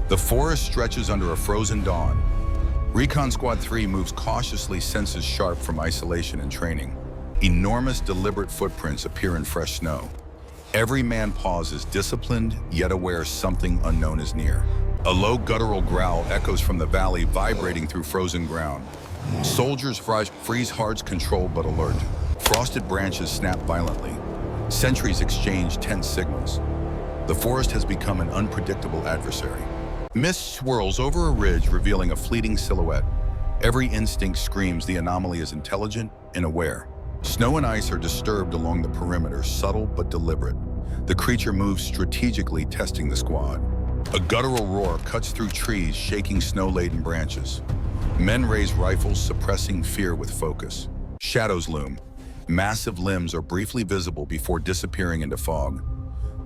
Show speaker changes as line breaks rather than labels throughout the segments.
The forest stretches under a frozen dawn. Recon Squad 3 moves cautiously, senses sharp from isolation and training. Enormous, deliberate footprints appear in fresh snow. Every man pauses, disciplined, yet aware something unknown is near. A low guttural growl echoes from the valley, vibrating through frozen ground. Soldiers freeze, hearts controlled but alert. Frosted branches snap violently. Sentries exchange tense signals. The forest has become an unpredictable adversary. Mist swirls over a ridge, revealing a fleeting silhouette. Every instinct screams the anomaly is intelligent and aware. Snow and ice are disturbed along the perimeter, subtle but deliberate. The creature moves strategically, testing the squad. A guttural roar cuts through trees, shaking snow-laden branches. Men raise rifles, suppressing fear with focus. Shadows loom. Massive limbs are briefly visible before disappearing into fog.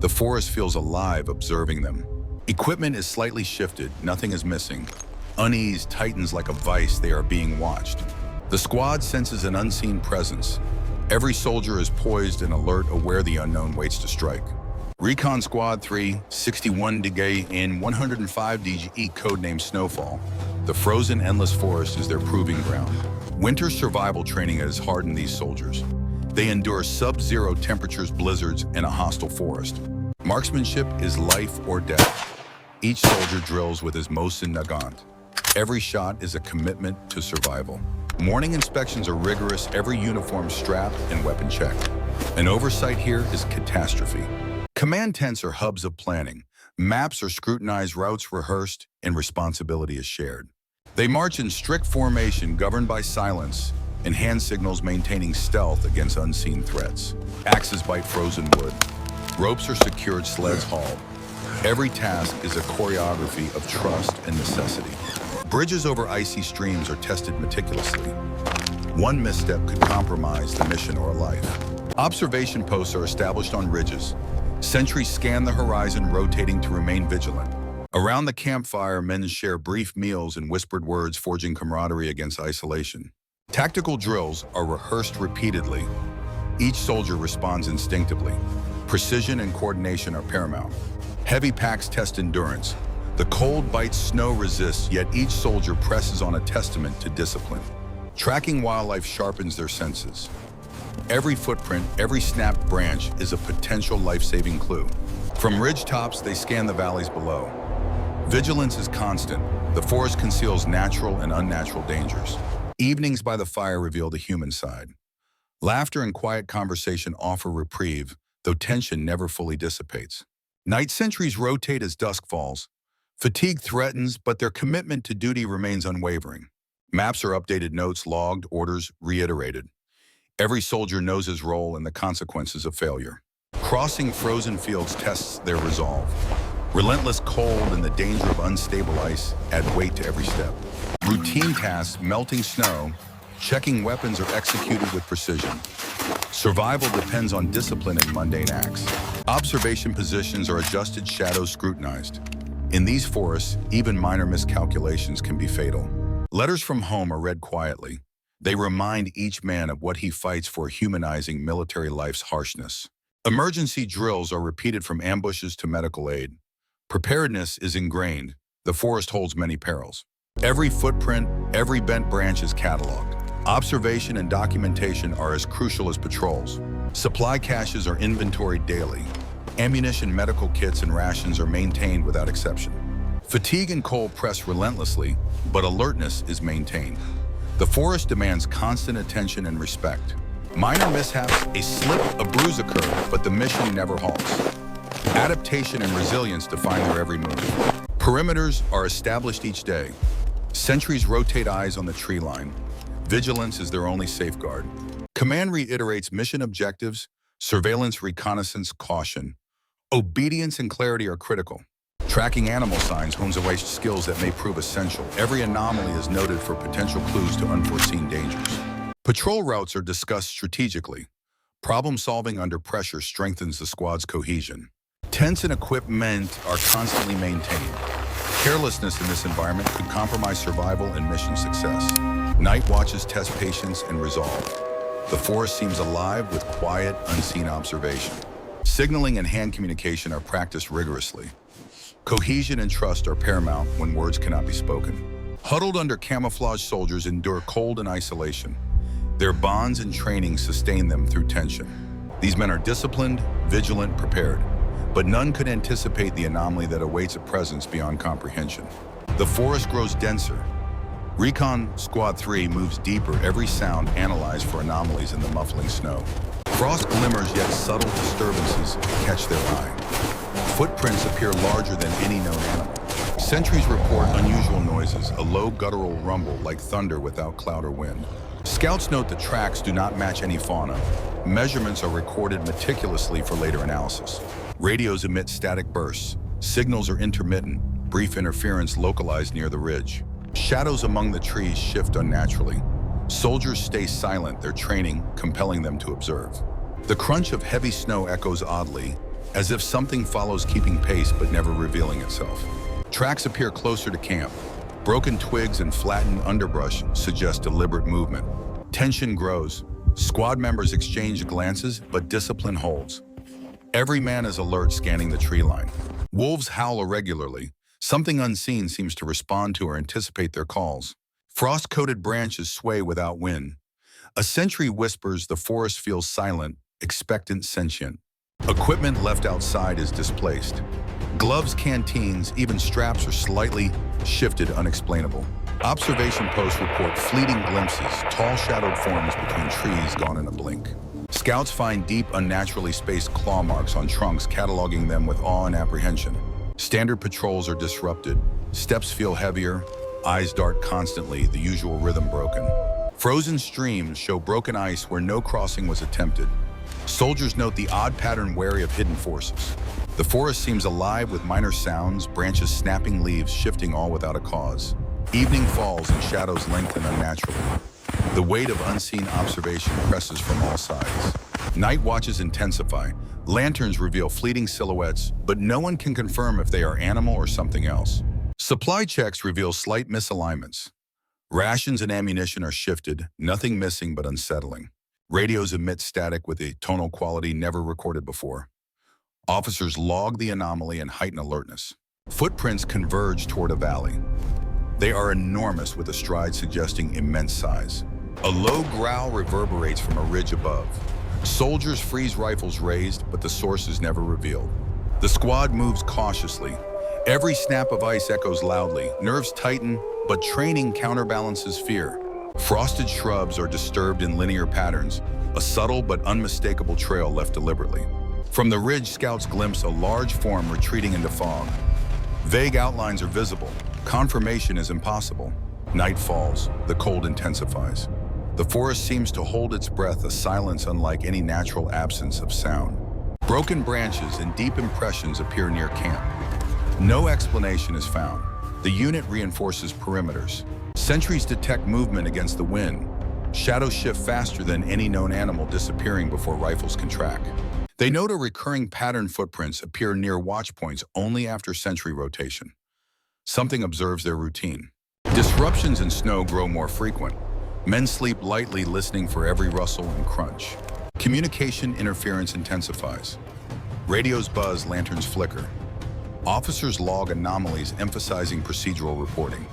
The forest feels alive, observing them. Equipment is slightly shifted, nothing is missing. Unease tightens like a vice, they are being watched. The squad senses an unseen presence. Every soldier is poised and alert, aware the unknown waits to strike. Recon Squad 3, 61 DG in 105 DGE, codenamed Snowfall. The frozen, endless forest is their proving ground. Winter survival training has hardened these soldiers. They endure sub-zero temperatures, blizzards, and a hostile forest. Marksmanship is life or death. Each soldier drills with his Mosin Nagant. Every shot is a commitment to survival. Morning inspections are rigorous, every uniform strapped and weapon checked. An oversight here is catastrophe. Command tents are hubs of planning. Maps are scrutinized, routes rehearsed, and responsibility is shared. They march in strict formation, governed by silence, and hand signals maintaining stealth against unseen threats. Axes bite frozen wood. Ropes are secured, sleds hauled. Every task is a choreography of trust and necessity. Bridges over icy streams are tested meticulously. One misstep could compromise the mission or a life. Observation posts are established on ridges. Sentries scan the horizon, rotating to remain vigilant. Around the campfire, men share brief meals and whispered words, forging camaraderie against isolation. Tactical drills are rehearsed repeatedly. Each soldier responds instinctively. Precision and coordination are paramount. Heavy packs test endurance. The cold bites, snow resists, yet each soldier presses on, a testament to discipline. Tracking wildlife sharpens their senses. Every footprint, every snapped branch is a potential life-saving clue. From ridge tops, they scan the valleys below. Vigilance is constant. The forest conceals natural and unnatural dangers. Evenings by the fire reveal the human side. Laughter and quiet conversation offer reprieve, though tension never fully dissipates. Night sentries rotate as dusk falls. Fatigue threatens, but their commitment to duty remains unwavering. Maps are updated, notes logged, orders reiterated. Every soldier knows his role and the consequences of failure. Crossing frozen fields tests their resolve. Relentless cold and the danger of unstable ice add weight to every step. Routine tasks, melting snow, checking weapons are executed with precision. Survival depends on discipline and mundane acts. Observation positions are adjusted, shadows scrutinized. In these forests, even minor miscalculations can be fatal. Letters from home are read quietly. They remind each man of what he fights for, humanizing military life's harshness. Emergency drills are repeated, from ambushes to medical aid. Preparedness is ingrained. The forest holds many perils. Every footprint, every bent branch is cataloged. Observation and documentation are as crucial as patrols. Supply caches are inventoried daily. Ammunition, medical kits, and rations are maintained without exception. Fatigue and cold press relentlessly, but alertness is maintained. The forest demands constant attention and respect. Minor mishaps, a slip, a bruise occur, but the mission never halts. Adaptation and resilience define their every move. Perimeters are established each day. Sentries rotate, eyes on the tree line. Vigilance is their only safeguard. Command reiterates mission objectives, surveillance, reconnaissance, caution. Obedience and clarity are critical. Tracking animal signs hones away skills that may prove essential. Every anomaly is noted for potential clues to unforeseen dangers. Patrol routes are discussed strategically. Problem solving under pressure strengthens the squad's cohesion. Tents and equipment are constantly maintained. Carelessness in this environment could compromise survival and mission success. Night watches test patience and resolve. The forest seems alive with quiet, unseen observation. Signaling and hand communication are practiced rigorously. Cohesion and trust are paramount when words cannot be spoken. Huddled under camouflage, soldiers endure cold and isolation. Their bonds and training sustain them through tension. These men are disciplined, vigilant, prepared, but none could anticipate the anomaly that awaits a presence beyond comprehension. The forest grows denser. Recon Squad 3 moves deeper, every sound analyzed for anomalies in the muffling snow. Frost glimmers, yet subtle disturbances catch their eye. Footprints appear larger than any known animal. Sentries report unusual noises, a low guttural rumble like thunder without cloud or wind. Scouts note the tracks do not match any fauna. Measurements are recorded meticulously for later analysis. Radios emit static bursts. Signals are intermittent, brief interference localized near the ridge. Shadows among the trees shift unnaturally. Soldiers stay silent, their training compelling them to observe. The crunch of heavy snow echoes oddly, as if something follows, keeping pace but never revealing itself. Tracks appear closer to camp. Broken twigs and flattened underbrush suggest deliberate movement. Tension grows. Squad members exchange glances, but discipline holds. Every man is alert, scanning the tree line. Wolves howl irregularly. Something unseen seems to respond to or anticipate their calls. Frost-coated branches sway without wind. A sentry whispers, the forest feels silent, expectant, sentient. Equipment left outside is displaced. Gloves, canteens, even straps are slightly shifted, unexplainable. Observation posts report fleeting glimpses, tall shadowed forms between trees gone in a blink. Scouts find deep, unnaturally spaced claw marks on trunks, cataloging them with awe and apprehension. Standard patrols are disrupted. Steps feel heavier, eyes dart constantly, the usual rhythm broken. Frozen streams show broken ice where no crossing was attempted. Soldiers note the odd pattern, wary of hidden forces. The forest seems alive with minor sounds, branches snapping, leaves shifting, all without a cause. Evening falls and shadows lengthen unnaturally. The weight of unseen observation presses from all sides. Night watches intensify. Lanterns reveal fleeting silhouettes, but no one can confirm if they are animal or something else. Supply checks reveal slight misalignments. Rations and ammunition are shifted, nothing missing but unsettling. Radios emit static with a tonal quality never recorded before. Officers log the anomaly and heighten alertness. Footprints converge toward a valley. They are enormous, with a stride suggesting immense size. A low growl reverberates from a ridge above. Soldiers freeze, rifles raised, but the source is never revealed. The squad moves cautiously. Every snap of ice echoes loudly. Nerves tighten, but training counterbalances fear. Frosted shrubs are disturbed in linear patterns, a subtle but unmistakable trail left deliberately. From the ridge, scouts glimpse a large form retreating into fog. Vague outlines are visible. Confirmation is impossible. Night falls. The cold intensifies. The forest seems to hold its breath, a silence unlike any natural absence of sound. Broken branches and deep impressions appear near camp. No explanation is found. The unit reinforces perimeters. Sentries detect movement against the wind. Shadows shift faster than any known animal, disappearing before rifles can track. They note a recurring pattern. Footprints appear near watch points only after sentry rotation. Something observes their routine. Disruptions in snow grow more frequent. Men sleep lightly, listening for every rustle and crunch. Communication interference intensifies. Radios buzz, lanterns flicker. Officers log anomalies, emphasizing procedural reporting.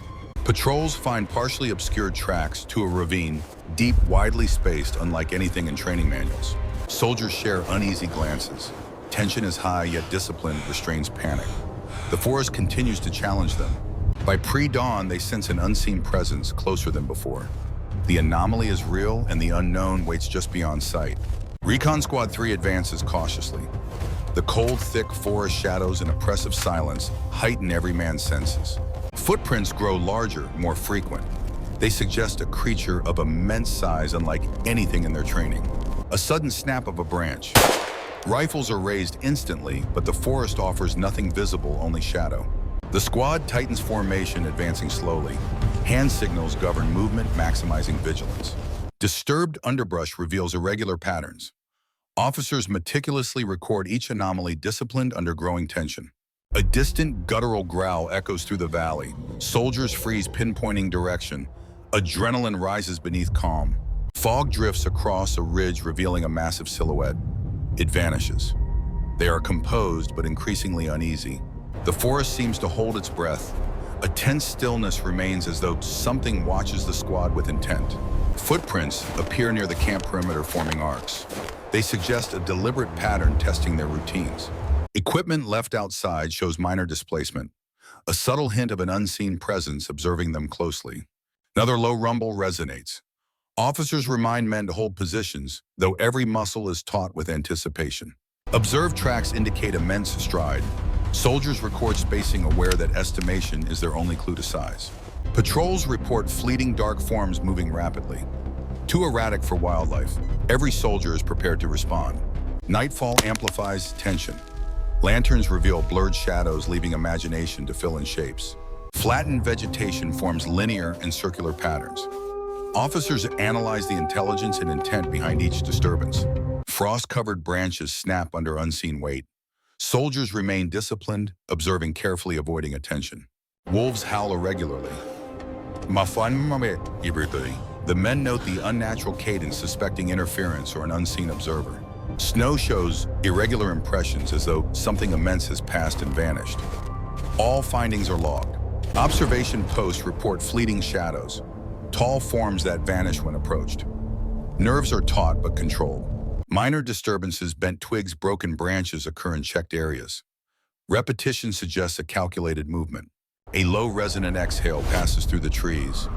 Patrols find partially obscured tracks to a ravine, deep, widely spaced, unlike anything in training manuals. Soldiers share uneasy glances. Tension is high, yet discipline restrains panic. The forest continues to challenge them. By pre-dawn, they sense an unseen presence closer than before. The anomaly is real, and the unknown waits just beyond sight. Recon Squad 3 advances cautiously. The cold, thick forest shadows and oppressive silence heighten every man's senses. Footprints grow larger, more frequent. They suggest a creature of immense size, unlike anything in their training. A sudden snap of a branch. Rifles are raised instantly, but the forest offers nothing visible, only shadow. The squad tightens formation, advancing slowly. Hand signals govern movement, maximizing vigilance. Disturbed underbrush reveals irregular patterns. Officers meticulously record each anomaly, disciplined under growing tension. A distant guttural growl echoes through the valley. Soldiers freeze, pinpointing direction. Adrenaline rises beneath calm. Fog drifts across a ridge, revealing a massive silhouette. It vanishes. They are composed but increasingly uneasy. The forest seems to hold its breath. A tense stillness remains as though something watches the squad with intent. Footprints appear near the camp perimeter, forming arcs. They suggest a deliberate pattern testing their routines. Equipment left outside shows minor displacement, a subtle hint of an unseen presence observing them closely. Another low rumble resonates. Officers remind men to hold positions, though every muscle is taut with anticipation. Observed tracks indicate immense stride. Soldiers record spacing, aware that estimation is their only clue to size. Patrols report fleeting dark forms moving rapidly. Too erratic for wildlife, every soldier is prepared to respond. Nightfall amplifies tension. Lanterns reveal blurred shadows, leaving imagination to fill in shapes. Flattened vegetation forms linear and circular patterns. Officers analyze the intelligence and intent behind each disturbance. Frost-covered branches snap under unseen weight. Soldiers remain disciplined, observing carefully, avoiding attention. Wolves howl irregularly. The men note the unnatural cadence, suspecting interference or an unseen observer. Snow shows irregular impressions, as though something immense has passed and vanished. All findings are logged. Observation posts report fleeting shadows, tall forms that vanish when approached. Nerves are taut but controlled. Minor disturbances, bent twigs, broken branches occur in checked areas. Repetition suggests a calculated movement. A low resonant exhale passes through the trees.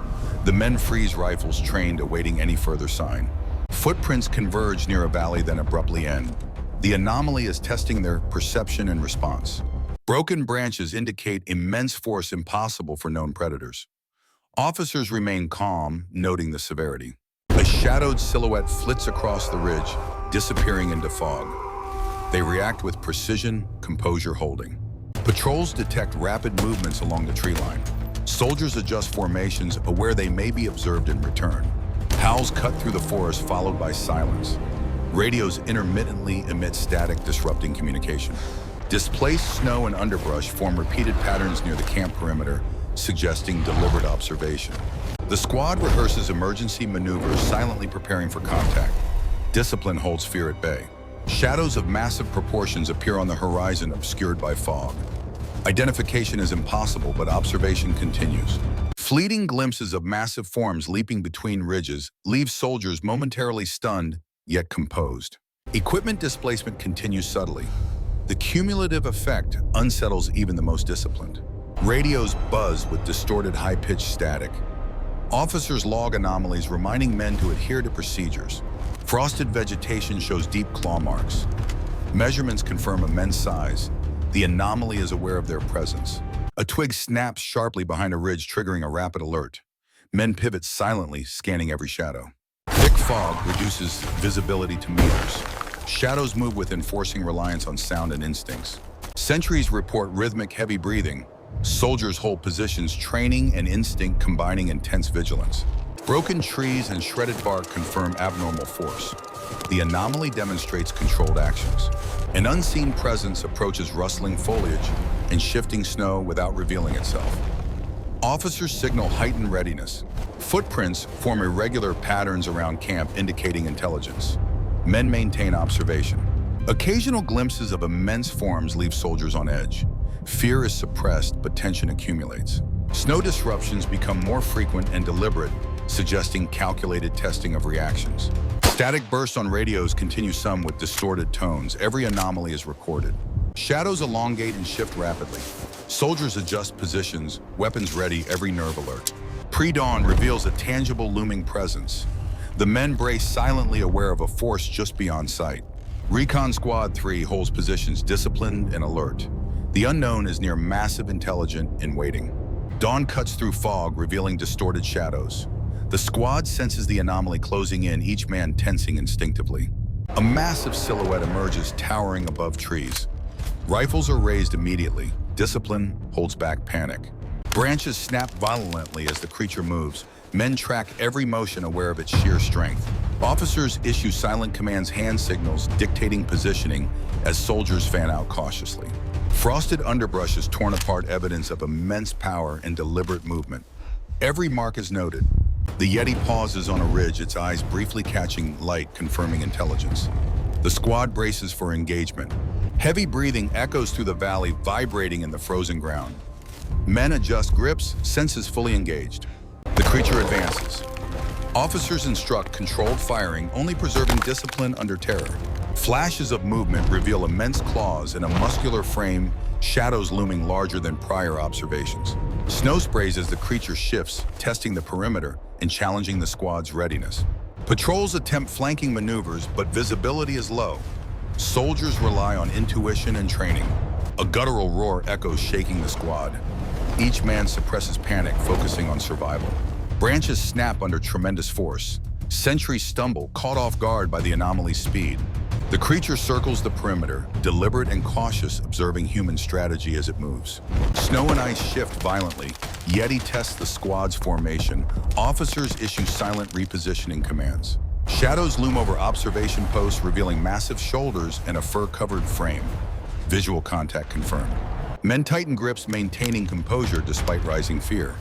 The men freeze rifles, trained, awaiting any further sign. Footprints converge near a valley, then abruptly end. The anomaly is testing their perception and response. Broken branches indicate immense force, impossible for known predators. Officers remain calm, noting the severity. A shadowed silhouette flits across the ridge, disappearing into fog. They react with precision, composure holding. Patrols detect rapid movements along the tree line. Soldiers adjust formations, aware they may be observed in return. Howls cut through the forest, followed by silence. Radios intermittently emit static, disrupting communication. Displaced snow and underbrush form repeated patterns near the camp perimeter, suggesting deliberate observation. The squad rehearses emergency maneuvers, silently preparing for contact. Discipline holds fear at bay. Shadows of massive proportions appear on the horizon, obscured by fog. Identification is impossible, but observation continues. Fleeting glimpses of massive forms leaping between ridges leave soldiers momentarily stunned, yet composed. Equipment displacement continues subtly. The cumulative effect unsettles even the most disciplined. Radios buzz with distorted, high-pitched static. Officers log anomalies, reminding men to adhere to procedures. Frosted vegetation shows deep claw marks. Measurements confirm immense size. The anomaly is aware of their presence. A twig snaps sharply behind a ridge, triggering a rapid alert. Men pivot silently, scanning every shadow. Thick fog reduces visibility to meters. Shadows move with enforcing reliance on sound and instincts. Sentries report rhythmic, heavy breathing. Soldiers hold positions, training and instinct combining intense vigilance. Broken trees and shredded bark confirm abnormal force. The anomaly demonstrates controlled actions. An unseen presence approaches, rustling foliage and shifting snow without revealing itself. Officers signal heightened readiness. Footprints form irregular patterns around camp, indicating intelligence. Men maintain observation. Occasional glimpses of immense forms leave soldiers on edge. Fear is suppressed, but tension accumulates. Snow disruptions become more frequent and deliberate, suggesting calculated testing of reactions. Static bursts on radios continue, some with distorted tones. Every anomaly is recorded. Shadows elongate and shift rapidly. Soldiers adjust positions, weapons ready, every nerve alert. Pre-dawn reveals a tangible looming presence. The men brace, silently aware of a force just beyond sight. Recon Squad 3 holds positions, disciplined and alert. The unknown is near, massive, intelligent, and waiting. Dawn cuts through fog, revealing distorted shadows. The squad senses the anomaly closing in, each man tensing instinctively. A massive silhouette emerges, towering above trees. Rifles are raised immediately. Discipline holds back panic. Branches snap violently as the creature moves. Men track every motion, aware of its sheer strength. Officers issue silent commands, hand signals dictating positioning as soldiers fan out cautiously. Frosted underbrush is torn apart, evidence of immense power and deliberate movement. Every mark is noted. The Yeti pauses on a ridge, its eyes briefly catching light, confirming intelligence. The squad braces for engagement. Heavy breathing echoes through the valley, vibrating in the frozen ground. Men adjust grips, senses fully engaged. The creature advances. Officers instruct controlled firing, only preserving discipline under terror. Flashes of movement reveal immense claws and a muscular frame, shadows looming larger than prior observations. Snow sprays as the creature shifts, testing the perimeter and challenging the squad's readiness. Patrols attempt flanking maneuvers, but visibility is low. Soldiers rely on intuition and training. A guttural roar echoes, shaking the squad. Each man suppresses panic, focusing on survival. Branches snap under tremendous force. Sentries stumble, caught off guard by the anomaly's speed. The creature circles the perimeter, deliberate and cautious, observing human strategy as it moves. Snow and ice shift violently. Yeti tests the squad's formation. Officers issue silent repositioning commands. Shadows loom over observation posts, revealing massive shoulders and a fur-covered frame. Visual contact confirmed. Men tighten grips, maintaining composure despite rising fear.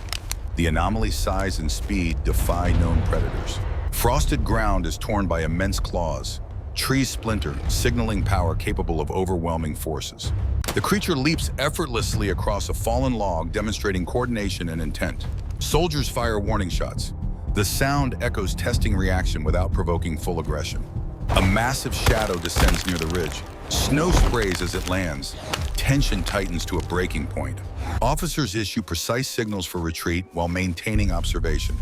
The anomaly's size and speed defy known predators. Frosted ground is torn by immense claws. Trees splinter, signaling power capable of overwhelming forces. The creature leaps effortlessly across a fallen log, demonstrating coordination and intent. Soldiers fire warning shots. The sound echoes, testing reaction without provoking full aggression. A massive shadow descends near the ridge. Snow sprays as it lands. Tension tightens to a breaking point. Officers issue precise signals for retreat while maintaining observation.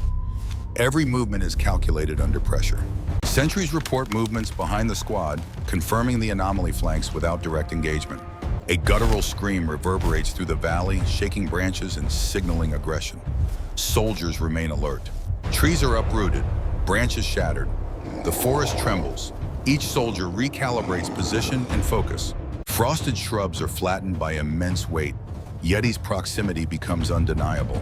Every movement is calculated under pressure. Sentries report movements behind the squad, confirming the anomaly flanks without direct engagement. A guttural scream reverberates through the valley, shaking branches and signaling aggression. Soldiers remain alert. Trees are uprooted, branches shattered. The forest trembles. Each soldier recalibrates position and focus. Frosted shrubs are flattened by immense weight. Yeti's proximity becomes undeniable.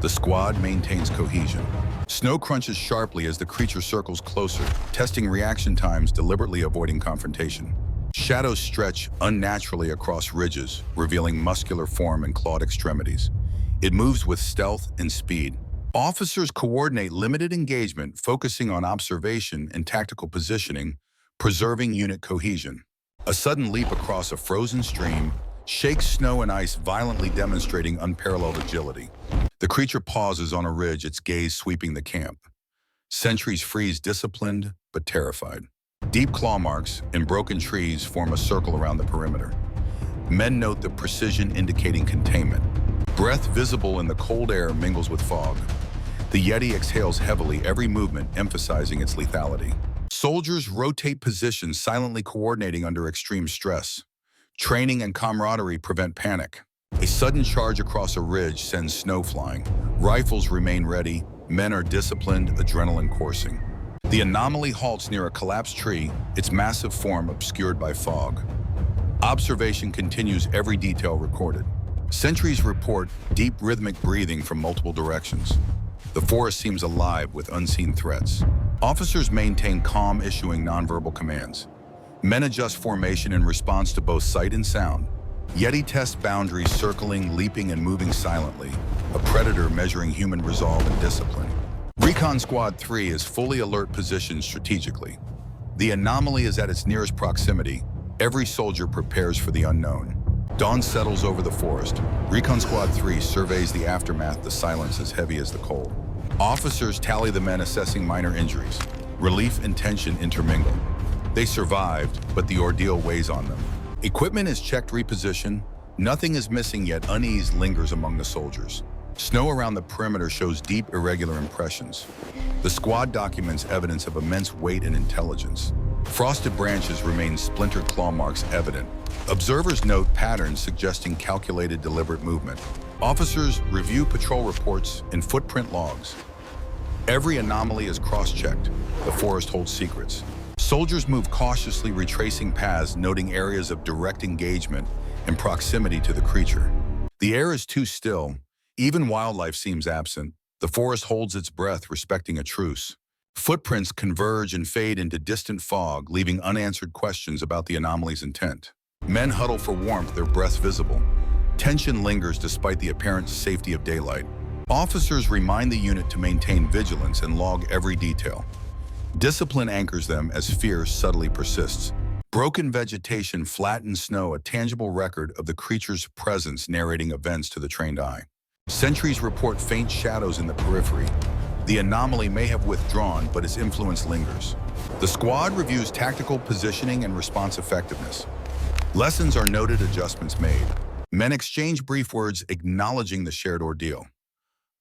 The squad maintains cohesion. Snow crunches sharply as the creature circles closer, testing reaction times, deliberately avoiding confrontation. Shadows stretch unnaturally across ridges, revealing muscular form and clawed extremities. It moves with stealth and speed. Officers coordinate limited engagement, focusing on observation and tactical positioning, preserving unit cohesion. A sudden leap across a frozen stream shakes snow and ice, violently demonstrating unparalleled agility. The creature pauses on a ridge, its gaze sweeping the camp. Sentries freeze, disciplined but terrified. Deep claw marks and broken trees form a circle around the perimeter. Men note the precision, indicating containment. Breath visible in the cold air mingles with fog. The Yeti exhales heavily, every movement emphasizing its lethality. Soldiers rotate positions, silently coordinating under extreme stress. Training and camaraderie prevent panic. A sudden charge across a ridge sends snow flying. Rifles remain ready. Men are disciplined, adrenaline coursing. The anomaly halts near a collapsed tree, its massive form obscured by fog. Observation continues, every detail recorded. Sentries report deep rhythmic breathing from multiple directions. The forest seems alive with unseen threats. Officers maintain calm, issuing nonverbal commands. Men adjust formation in response to both sight and sound. Yeti tests boundaries, circling, leaping, and moving silently, a predator measuring human resolve and discipline. Recon Squad 3 is fully alert, positioned strategically. The anomaly is at its nearest proximity. Every soldier prepares for the unknown. Dawn settles over the forest. Recon Squad 3 surveys the aftermath, the silence as heavy as the cold. Officers tally the men, assessing minor injuries. Relief and tension intermingle. They survived, but the ordeal weighs on them. Equipment is checked, repositioned. Nothing is missing, yet unease lingers among the soldiers. Snow around the perimeter shows deep, irregular impressions. The squad documents evidence of immense weight and intelligence. Frosted branches remain, splintered claw marks evident. Observers note patterns suggesting calculated, deliberate movement. Officers review patrol reports and footprint logs. Every anomaly is cross-checked. The forest holds secrets. Soldiers move cautiously, retracing paths, noting areas of direct engagement and proximity to the creature. The air is too still. Even wildlife seems absent. The forest holds its breath, respecting a truce. Footprints converge and fade into distant fog, leaving unanswered questions about the anomaly's intent. Men huddle for warmth, their breaths visible. Tension lingers despite the apparent safety of daylight. Officers remind the unit to maintain vigilance and log every detail. Discipline anchors them as fear subtly persists. Broken vegetation flattens snow, a tangible record of the creature's presence narrating events to the trained eye. Sentries report faint shadows in the periphery. The anomaly may have withdrawn, but its influence lingers. The squad reviews tactical positioning and response effectiveness. Lessons are noted, adjustments made. Men exchange brief words acknowledging the shared ordeal.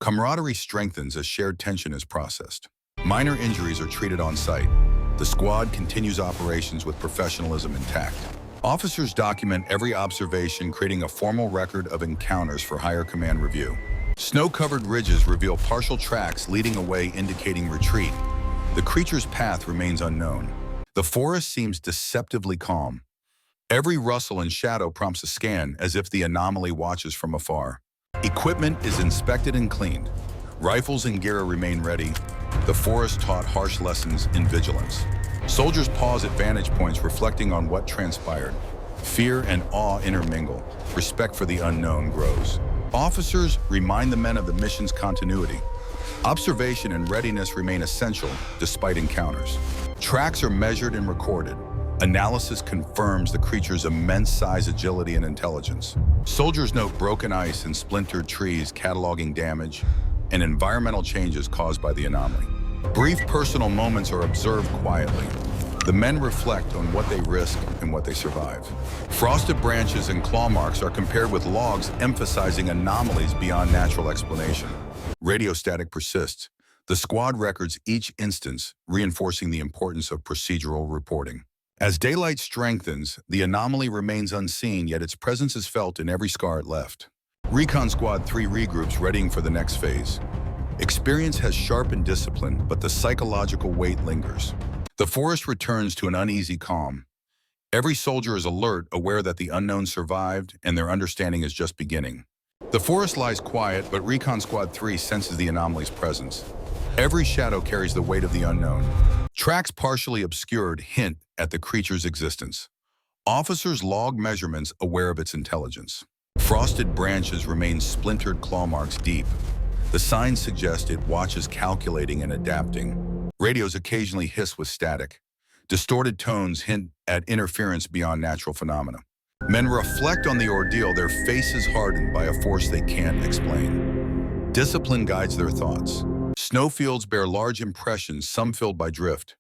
Camaraderie strengthens as shared tension is processed. Minor injuries are treated on site. The squad continues operations with professionalism intact. Officers document every observation, creating a formal record of encounters for higher command review. Snow-covered ridges reveal partial tracks leading away, indicating retreat. The creature's path remains unknown. The forest seems deceptively calm. Every rustle and shadow prompts a scan, as if the anomaly watches from afar. Equipment is inspected and cleaned. Rifles and gear remain ready. The forest taught harsh lessons in vigilance. Soldiers pause at vantage points, reflecting on what transpired. Fear and awe intermingle. Respect for the unknown grows. Officers remind the men of the mission's continuity. Observation and readiness remain essential despite encounters. Tracks are measured and recorded. Analysis confirms the creature's immense size, agility, and intelligence. Soldiers note broken ice and splintered trees, cataloging damage and environmental changes caused by the anomaly. Brief personal moments are observed quietly. The men reflect on what they risk and what they survive. Frosted branches and claw marks are compared with logs, emphasizing anomalies beyond natural explanation. Radio static persists. The squad records each instance, reinforcing the importance of procedural reporting. As daylight strengthens, the anomaly remains unseen, yet its presence is felt in every scar it left. Recon Squad 3 regroups, readying for the next phase. Experience has sharpened discipline, but the psychological weight lingers. The forest returns to an uneasy calm. Every soldier is alert, aware that the unknown survived, and their understanding is just beginning. The forest lies quiet, but Recon Squad 3 senses the anomaly's presence. Every shadow carries the weight of the unknown. Tracks partially obscured hint at the creature's existence. Officers log measurements, aware of its intelligence. Frosted branches remain splintered claw marks deep. The signs suggest it watches, calculating and adapting. Radios occasionally hiss with static. Distorted tones hint at interference beyond natural phenomena. Men reflect on the ordeal, their faces hardened by a force they can't explain. Discipline guides their thoughts. Snowfields bear large impressions, some filled by drift.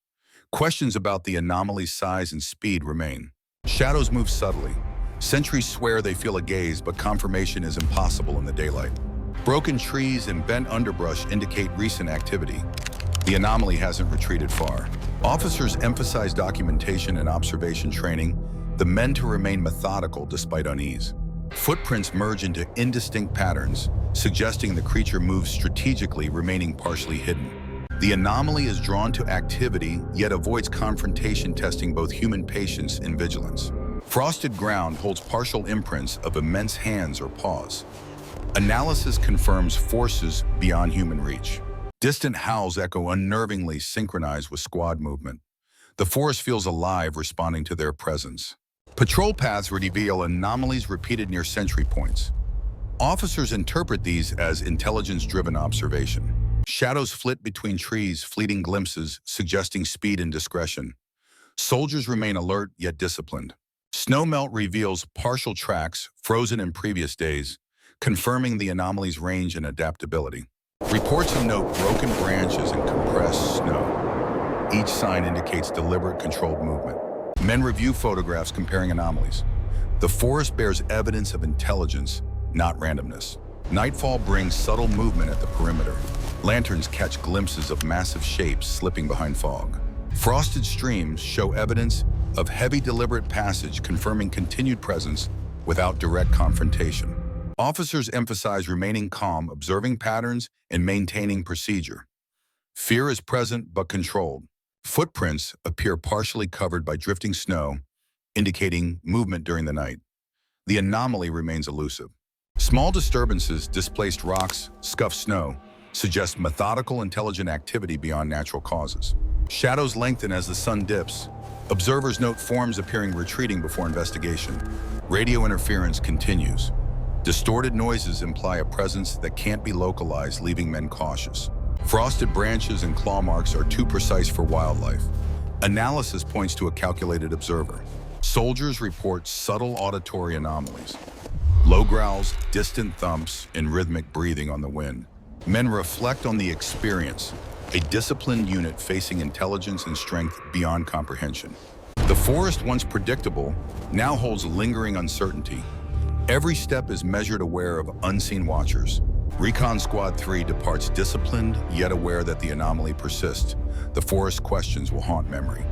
Questions about the anomaly's size and speed remain. Shadows move subtly. Sentries swear they feel a gaze, but confirmation is impossible in the daylight. Broken trees and bent underbrush indicate recent activity. The anomaly hasn't retreated far. Officers emphasize documentation and observation training, the men to remain methodical despite unease. Footprints merge into indistinct patterns, suggesting the creature moves strategically, remaining partially hidden. The anomaly is drawn to activity, yet avoids confrontation, testing both human patience and vigilance. Frosted ground holds partial imprints of immense hands or paws. Analysis confirms forces beyond human reach. Distant howls echo unnervingly, synchronized with squad movement. The forest feels alive, responding to their presence. Patrol paths reveal anomalies repeated near sentry points. Officers interpret these as intelligence-driven observation. Shadows flit between trees, fleeting glimpses suggesting speed and discretion. Soldiers remain alert yet disciplined. Snowmelt reveals partial tracks frozen in previous days, confirming the anomaly's range and adaptability. Reports note broken branches and compressed snow. Each sign indicates deliberate, controlled movement. Men review photographs comparing anomalies. The forest bears evidence of intelligence, not randomness. Nightfall brings subtle movement at the perimeter. Lanterns catch glimpses of massive shapes slipping behind fog. Frosted streams show evidence of heavy, deliberate passage, confirming continued presence without direct confrontation. Officers emphasize remaining calm, observing patterns, and maintaining procedure. Fear is present but controlled. Footprints appear partially covered by drifting snow, indicating movement during the night. The anomaly remains elusive. Small disturbances, displaced rocks, scuffed snow, suggest methodical, intelligent activity beyond natural causes. Shadows lengthen as the sun dips. Observers note forms appearing retreating before investigation. Radio interference continues. Distorted noises imply a presence that can't be localized, leaving men cautious. Frosted branches and claw marks are too precise for wildlife. Analysis points to a calculated observer. Soldiers report subtle auditory anomalies. Low growls, distant thumps, and rhythmic breathing on the wind. Men reflect on the experience, a disciplined unit facing intelligence and strength beyond comprehension. The forest, once predictable, now holds lingering uncertainty. Every step is measured aware of unseen watchers. Recon Squad 3 departs disciplined, yet aware that the anomaly persists. The forest questions will haunt memory.